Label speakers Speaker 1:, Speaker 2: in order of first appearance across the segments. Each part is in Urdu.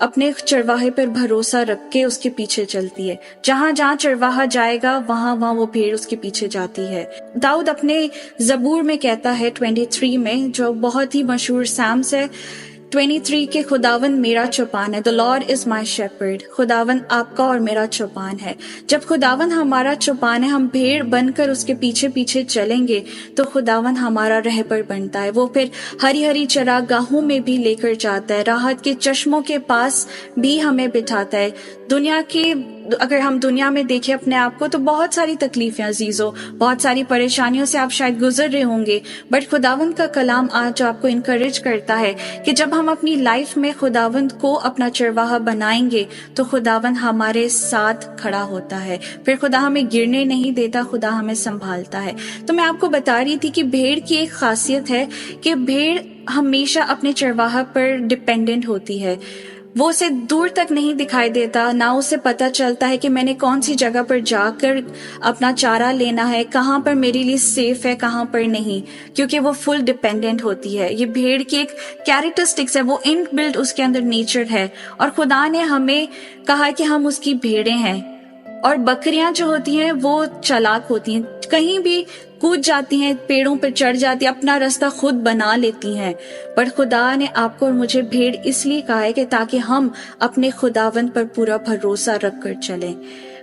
Speaker 1: اپنے چرواہے پر بھروسہ رکھ کے اس کے پیچھے چلتی ہے. جہاں جہاں چرواہا جائے گا وہاں وہاں وہ بھیڑ اس کے پیچھے جاتی ہے. داؤد اپنے زبور میں کہتا ہے 23 میں، جو بہت ہی مشہور سامس ہے 23 کہ خداوند میرا چوپان ہے. The Lord is my shepherd. خداوند آپ کا اور میرا چوپان ہے. جب خداوند ہمارا چوپان ہے، ہم بھیڑ بن کر اس کے پیچھے پیچھے چلیں گے تو خداوند ہمارا رہبر بنتا ہے. وہ پھر ہری ہری چراگاہوں میں بھی لے کر جاتا ہے، راحت کے چشموں کے پاس بھی ہمیں بٹھاتا ہے. اگر ہم دنیا میں دیکھیں اپنے آپ کو تو بہت ساری تکلیفیں عزیزو، بہت ساری پریشانیوں سے آپ شاید گزر رہے ہوں گے، بٹ خداوند کا کلام آج آپ کو انکریج کرتا ہے کہ جب ہم اپنی لائف میں خداوند کو اپنا چرواہا بنائیں گے تو خداوند ہمارے ساتھ کھڑا ہوتا ہے. پھر خدا ہمیں گرنے نہیں دیتا، خدا ہمیں سنبھالتا ہے. تو میں آپ کو بتا رہی تھی کہ بھیڑ کی ایک خاصیت ہے کہ بھیڑ ہمیشہ اپنے چرواہا پر ڈیپینڈنٹ ہوتی ہے. وہ اسے دور تک نہیں دکھائی دیتا، نہ اسے پتہ چلتا ہے کہ میں نے کون سی جگہ پر جا کر اپنا چارہ لینا ہے، کہاں پر میرے لیے سیف ہے، کہاں پر نہیں، کیونکہ وہ فل ڈیپینڈنٹ ہوتی ہے. یہ بھیڑ کی ایک کیریکٹرسٹکس ہے، وہ ان بلڈ اس کے اندر نیچر ہے. اور خدا نے ہمیں کہا کہ ہم اس کی بھیڑیں ہیں. اور بکریاں جو ہوتی ہیں وہ چالاک ہوتی ہیں، کہیں بھی کود جاتی ہیں، پیڑوں پر چڑھ جاتی ہیں، اپنا راستہ خود بنا لیتی ہیں. پر خدا نے آپ کو اور مجھے بھیڑ اس لیے کہا ہے کہ تاکہ ہم اپنے خداوند پر پورا بھروسہ رکھ کر چلیں.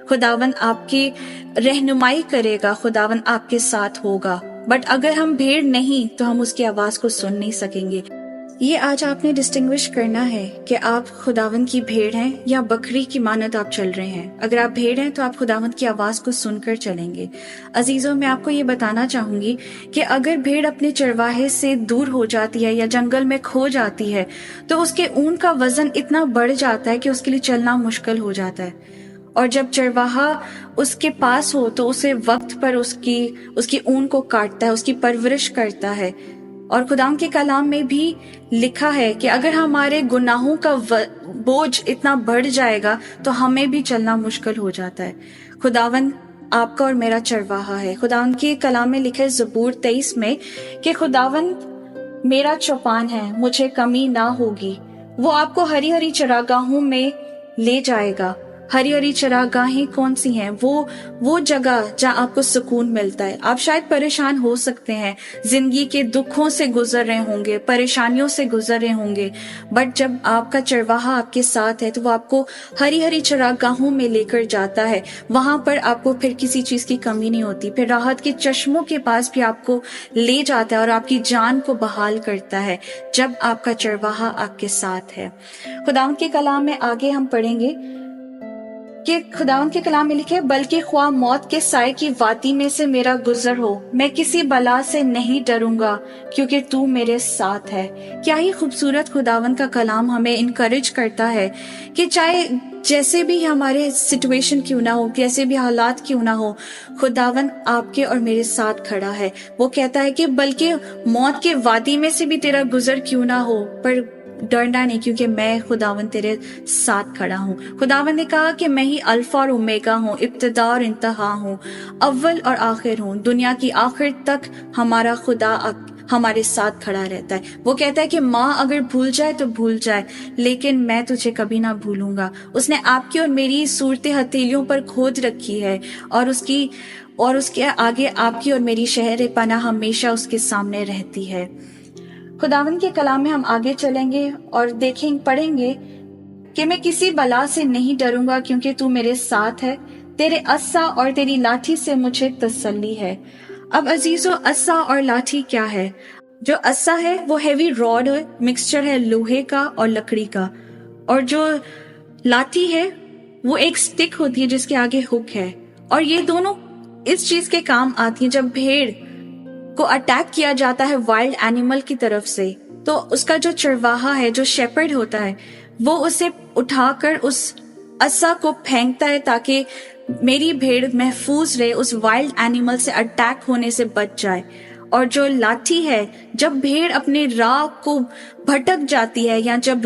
Speaker 1: خداوند آپ کی رہنمائی کرے گا، خداوند آپ کے ساتھ ہوگا. بٹ اگر ہم بھیڑ نہیں تو ہم اس کی آواز کو سن نہیں سکیں گے. یہ آج آپ نے ڈسٹنگوش کرنا ہے کہ آپ خداوند کی بھیڑ ہیں یا بکری کی مانند آپ چل رہے ہیں. اگر آپ بھیڑ ہیں تو آپ خداوند کی آواز کو سن کر چلیں گے. عزیزوں، میں آپ کو یہ بتانا چاہوں گی کہ اگر بھیڑ اپنے چرواہے سے دور ہو جاتی ہے یا جنگل میں کھو جاتی ہے تو اس کے اون کا وزن اتنا بڑھ جاتا ہے کہ اس کے لیے چلنا مشکل ہو جاتا ہے. اور جب چرواہا اس کے پاس ہو تو اسے وقت پر اس کی اون کو کاٹتا ہے، اس کی پرورش کرتا ہے. اور خداوند کے کلام میں بھی لکھا ہے کہ اگر ہمارے گناہوں کا بوجھ اتنا بڑھ جائے گا تو ہمیں بھی چلنا مشکل ہو جاتا ہے. خداوند آپ کا اور میرا چرواہا ہے. خداوند کے کلام میں لکھا ہے زبور 23 میں کہ خداوند میرا چوپان ہے، مجھے کمی نہ ہوگی. وہ آپ کو ہری ہری چراگاہوں میں لے جائے گا. ہری ہری چراگاہیں کون سی ہیں؟ وہ جگہ جہاں آپ کو سکون ملتا ہے. آپ شاید پریشان ہو سکتے ہیں، زندگی کے دکھوں سے گزر رہے ہوں گے، پریشانیوں سے گزر رہے ہوں گے، بٹ جب آپ کا چرواہا آپ کے ساتھ ہے تو وہ آپ کو ہری ہری چراگاہوں میں لے کر جاتا ہے. وہاں پر آپ کو پھر کسی چیز کی کمی نہیں ہوتی. پھر راحت کے چشموں کے پاس بھی آپ کو لے جاتا ہے اور آپ کی جان کو بحال کرتا ہے جب آپ کا چرواہا آپ کے ساتھ ہے. خداوند کے کلام میں آگے ہم پڑھیں گے کہ خداوند کے کلام میں لکھے، بلکہ خواہ موت کے سائے کی وادی میں سے میرا گزر ہو، میں کسی بلا سے نہیں ڈروں گا کیونکہ تو میرے ساتھ ہے. کیا ہی خوبصورت خداوند کا کلام ہمیں انکریج کرتا ہے کہ چاہے جیسے بھی ہمارے سچویشن کیوں نہ ہو، کیسے بھی حالات کیوں نہ ہو، خداوند آپ کے اور میرے ساتھ کھڑا ہے. وہ کہتا ہے کہ بلکہ موت کے وادی میں سے بھی تیرا گزر کیوں نہ ہو، پر ڈرنا نہیں کیونکہ میں خداوند تیرے ساتھ کھڑا ہوں. خداوند نے کہا کہ میں ہی الفا اور اومیگا ہوں، ابتدا اور انتہا ہوں، اول اور آخر ہوں. دنیا کی آخر تک ہمارا خدا ہمارے ساتھ کھڑا رہتا ہے. وہ کہتا ہے کہ ماں اگر بھول جائے تو بھول جائے لیکن میں تجھے کبھی نہ بھولوں گا. اس نے آپ کی اور میری صورت ہتھیلیوں پر کھود رکھی ہے اور اس کے آگے آپ کی اور میری شہر پناہ ہمیشہ اس کے سامنے رہتی ہے. خداوند کے کلام میں ہم آگے چلیں گے اور پڑھیں گے کہ میں کسی بلا سے نہیں ڈروں گا کیونکہ تو میرے ساتھ ہے، تیرے عصا اور تیری لاٹھی سے مجھے تسلی ہے. اب عزیزو، عصا اور لاٹھی کیا ہے؟ جو عصا ہے وہ ہیوی راڈ ہے، مکسچر ہے لوہے کا اور لکڑی کا، اور جو لاٹھی ہے وہ ایک سٹک ہوتی ہے جس کے آگے ہک ہے. اور یہ دونوں اس چیز کے کام آتی ہیں جب بھیڑ کو اٹیک کیا جاتا ہے وائلڈ اینیمل کی طرف سے، تو اس کا جو چرواہا ہے، جو شیپرڈ ہوتا ہے، وہ اسے اٹھا کر اس عصا کو پھینکتا ہے تاکہ میری بھیڑ محفوظ رہے، اس وائلڈ اینیمل سے اٹیک ہونے سے بچ جائے. اور جو لاٹھی ہے، جب بھیڑ اپنے راہ کو بھٹک جاتی ہے یا جب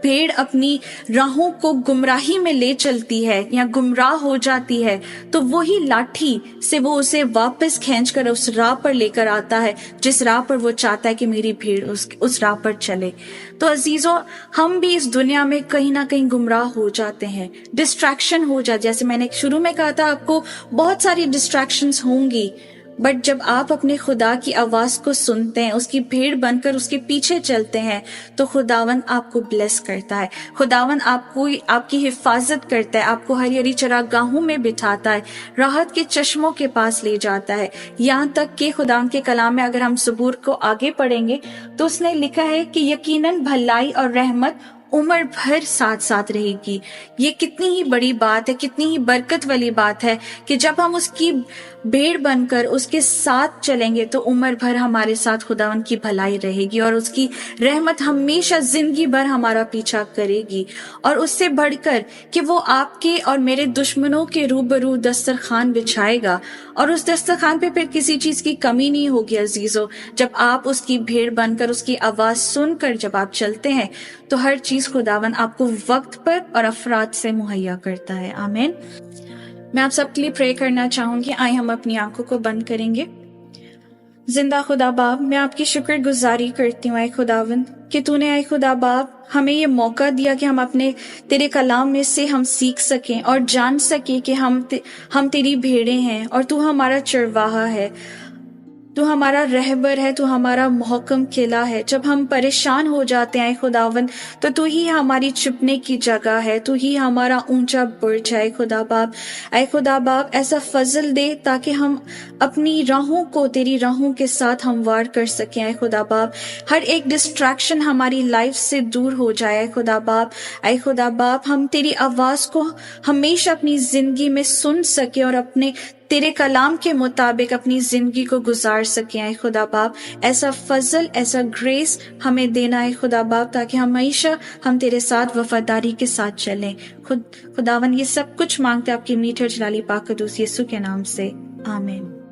Speaker 1: بھیڑ اپنی راہوں کو گمراہی میں لے چلتی ہے یا گمراہ ہو جاتی ہے، تو وہی لاٹھی سے وہ اسے واپس کھینچ کر اس راہ پر لے کر آتا ہے جس راہ پر وہ چاہتا ہے کہ میری بھیڑ اس راہ پر چلے۔ تو عزیزو، ہم بھی اس دنیا میں کہیں نہ کہیں گمراہ ہو جاتے ہیں، ڈسٹریکشن ہو جاتی، جیسے میں نے شروع میں کہا تھا آپ کو بہت ساری ڈسٹریکشنز ہوں گی، بٹ جب آپ اپنے خدا کی آواز کو سنتے ہیں، اس کی بھیڑ بن کر اس کے پیچھے چلتے ہیں، تو خداوند آپ کو بلیس کرتا ہے، خداوند آپ کی حفاظت کرتا ہے، آپ کو ہری ہری چراگاہوں میں بٹھاتا ہے، راحت کے چشموں کے پاس لے جاتا ہے، یہاں تک کہ خداوند کے کلام میں اگر ہم زبور کو آگے پڑھیں گے تو اس نے لکھا ہے کہ یقیناً بھلائی اور رحمت عمر بھر ساتھ ساتھ رہے گی۔ یہ کتنی ہی بڑی بات ہے، کتنی ہی برکت والی بات ہے کہ جب ہم اس کی بھیڑ بن کر اس کے ساتھ چلیں گے تو عمر بھر ہمارے ساتھ خداوند کی بھلائی رہے گی اور اس کی رحمت ہمیشہ زندگی بھر ہمارا پیچھا کرے گی۔ اور اس سے بڑھ کر کہ وہ آپ کے اور میرے دشمنوں کے روبرو دسترخوان بچھائے گا، اور اس دسترخوان پہ پھر کسی چیز کی کمی نہیں ہوگی عزیزو۔ جب آپ اس کی بھیڑ بن کر اس کی آواز سن کر جب آپ چلتے ہیں تو ہر چیز خداوند آپ کو وقت پر اور افراد سے مہیا کرتا ہے۔ آمین۔ میں آپ سب کے لیے پرے کرنا چاہوں گی، آئیں ہم اپنی آنکھوں کو بند کریں گے۔ زندہ خدا باپ، میں آپ کی شکر گزاری کرتی ہوں اے خداوند کہ تو نے اے خدا باپ ہمیں یہ موقع دیا کہ ہم اپنے تیرے کلام میں سے ہم سیکھ سکیں اور جان سکیں کہ ہم تیری بھیڑیں ہیں اور تو ہمارا چرواہا ہے، تو ہمارا رہبر ہے، تو ہمارا محکم قلعہ ہے۔ جب ہم پریشان ہو جاتے ہیں اے خداوند تو ہی ہماری چھپنے کی جگہ ہے، تو ہی ہمارا اونچا برج ہے اے خدا باپ۔ اے خدا باپ ایسا فضل دے تاکہ ہم اپنی راہوں کو تیری راہوں کے ساتھ ہموار کر سکیں اے خدا باپ، ہر ایک ڈسٹریکشن ہماری لائف سے دور ہو جائے اے خدا باپ۔ اے خدا باپ ہم تیری آواز کو ہمیشہ اپنی زندگی میں سن سکیں اور اپنے تیرے کلام کے مطابق اپنی زندگی کو گزار سکیں اے خدا باپ۔ ایسا فضل، ایسا گریس ہمیں دینا اے خدا باپ تاکہ ہمیشہ ہم تیرے ساتھ وفاداری کے ساتھ چلیں۔ خداون یہ سب کچھ مانگتے آپ کی میٹھے اور جلالی پاک قدوس یسوع کے نام سے، آمین۔